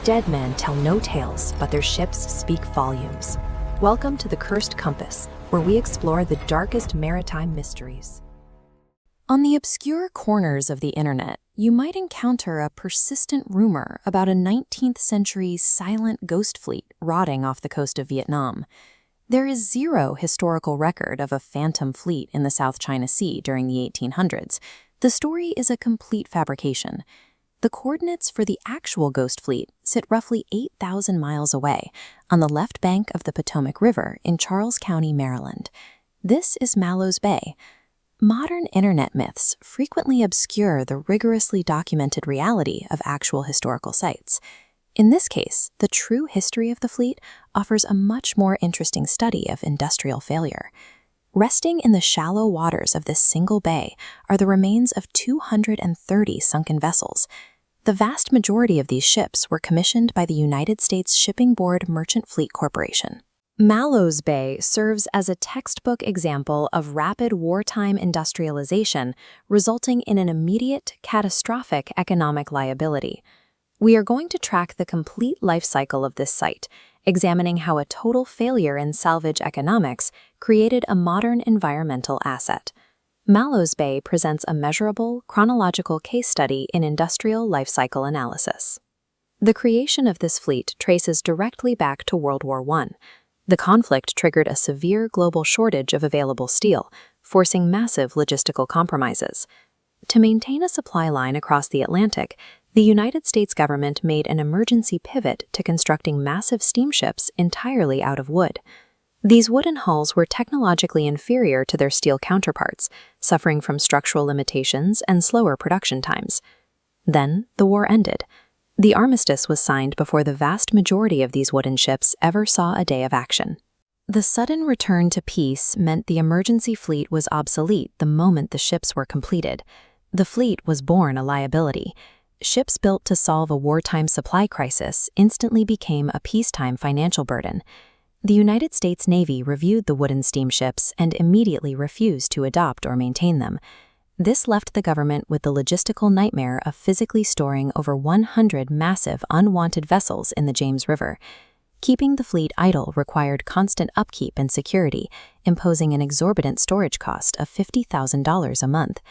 Dead men tell no tales, but their ships speak volumes. Welcome to the Cursed Compass, where we explore the darkest maritime mysteries. On the obscure corners of the internet, you might encounter a persistent rumor about a 19th century silent ghost fleet rotting off the coast of Vietnam. There is zero historical record of a phantom fleet in the South China Sea during the 1800s. The story is a complete fabrication. The coordinates for the actual ghost fleet sit roughly 8,000 miles away, on the left bank of the Potomac River in Charles County, Maryland. This is Mallows Bay. Modern internet myths frequently obscure the rigorously documented reality of actual historical sites. In this case, the true history of the fleet offers a much more interesting study of industrial failure. Resting in the shallow waters of this single bay are the remains of 230 sunken vessels. The vast majority of these ships were commissioned by the United States Shipping Board Merchant Fleet Corporation. Mallows Bay serves as a textbook example of rapid wartime industrialization, resulting in an immediate, catastrophic economic liability. We are going to track the complete life cycle of this site, examining how a total failure in salvage economics created a modern environmental asset. Mallows Bay presents a measurable, chronological case study in industrial life cycle analysis. The creation of this fleet traces directly back to World War I. The conflict triggered a severe global shortage of available steel, forcing massive logistical compromises. To maintain a supply line across the Atlantic, the United States government made an emergency pivot to constructing massive steamships entirely out of wood. These wooden hulls were technologically inferior to their steel counterparts, suffering from structural limitations and slower production times. Then, the war ended. The armistice was signed before the vast majority of these wooden ships ever saw a day of action. The sudden return to peace meant the emergency fleet was obsolete the moment the ships were completed. The fleet was born a liability. Ships built to solve a wartime supply crisis instantly became a peacetime financial burden. The United States Navy reviewed the wooden steamships and immediately refused to adopt or maintain them. This left the government with the logistical nightmare of physically storing over 100 massive, unwanted vessels in the James River. Keeping the fleet idle required constant upkeep and security, imposing an exorbitant storage cost of $50,000 a month.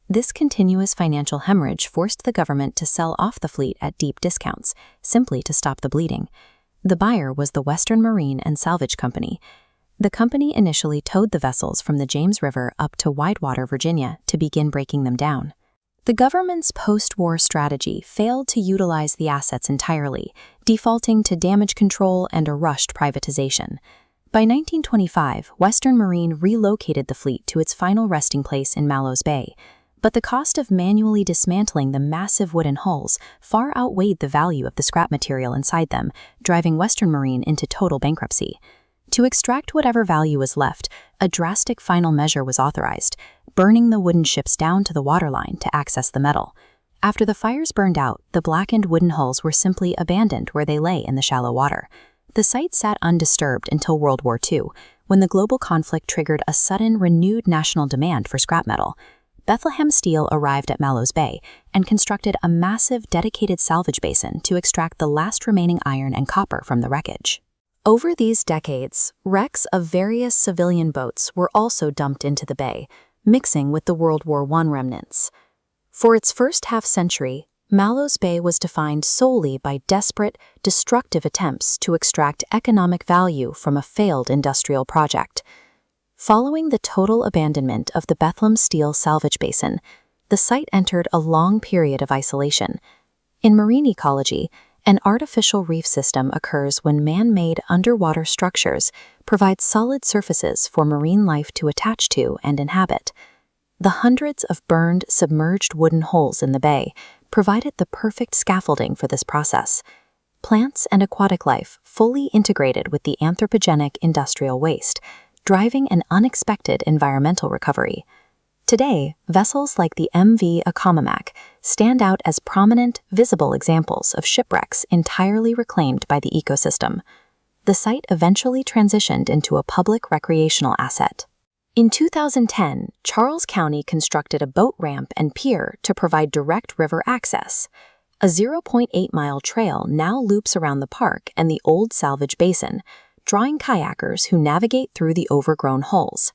This continuous financial hemorrhage forced the government to sell off the fleet at deep discounts, simply to stop the bleeding. The buyer was the Western Marine and Salvage Company. The company initially towed the vessels from the James River up to Whitewater, Virginia, to begin breaking them down. The government's post-war strategy failed to utilize the assets entirely, defaulting to damage control and a rushed privatization. By 1925, Western Marine relocated the fleet to its final resting place in Mallows Bay. But the cost of manually dismantling the massive wooden hulls far outweighed the value of the scrap material inside them, driving Western Marine into total bankruptcy. To extract whatever value was left, a drastic final measure was authorized, burning the wooden ships down to the waterline to access the metal. After the fires burned out, the blackened wooden hulls were simply abandoned where they lay in the shallow water. The site sat undisturbed until World War II, when the global conflict triggered a sudden, renewed national demand for scrap metal. Bethlehem Steel arrived at Mallows Bay and constructed a massive dedicated salvage basin to extract the last remaining iron and copper from the wreckage. Over these decades, wrecks of various civilian boats were also dumped into the bay, mixing with the World War I remnants. For its first half-century, Mallows Bay was defined solely by desperate, destructive attempts to extract economic value from a failed industrial project. Following the total abandonment of the Bethlehem Steel salvage basin, the site entered a long period of isolation. In marine ecology, an artificial reef system occurs when man-made underwater structures provide solid surfaces for marine life to attach to and inhabit. The hundreds of burned, submerged wooden holes in the bay provided the perfect scaffolding for this process. Plants and aquatic life fully integrated with the anthropogenic industrial waste, driving an unexpected environmental recovery. Today, vessels like the MV Potomac stand out as prominent, visible examples of shipwrecks entirely reclaimed by the ecosystem. The site eventually transitioned into a public recreational asset. In 2010, Charles County constructed a boat ramp and pier to provide direct river access. A 0.8-mile trail now loops around the park and the old salvage basin, drawing kayakers who navigate through the overgrown hulls.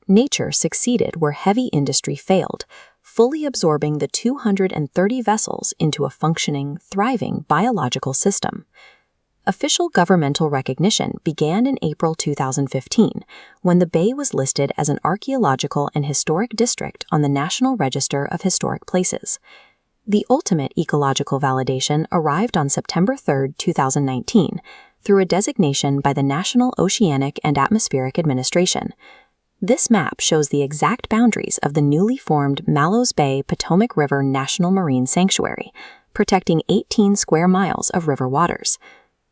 Nature succeeded where heavy industry failed, fully absorbing the 230 vessels into a functioning, thriving biological system. Official governmental recognition began in April 2015, when the bay was listed as an archaeological and historic district on the National Register of Historic Places. The ultimate ecological validation arrived on September 3, 2019, through a designation by the National Oceanic and Atmospheric Administration. This map shows the exact boundaries of the newly formed Mallows Bay Potomac River National Marine Sanctuary, protecting 18 square miles of river waters.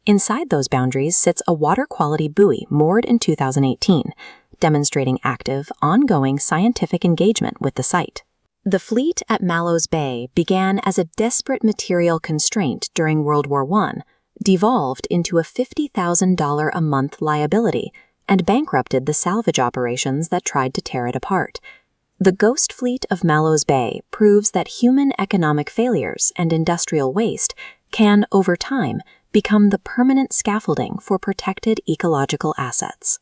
Inside those boundaries sits a water quality buoy moored in 2018, demonstrating active, ongoing scientific engagement with the site. The fleet at Mallows Bay began as a desperate material constraint during World War I, devolved into a $50,000 a month liability, and bankrupted the salvage operations that tried to tear it apart. The ghost fleet of Mallows Bay proves that human economic failures and industrial waste can, over time, become the permanent scaffolding for protected ecological assets.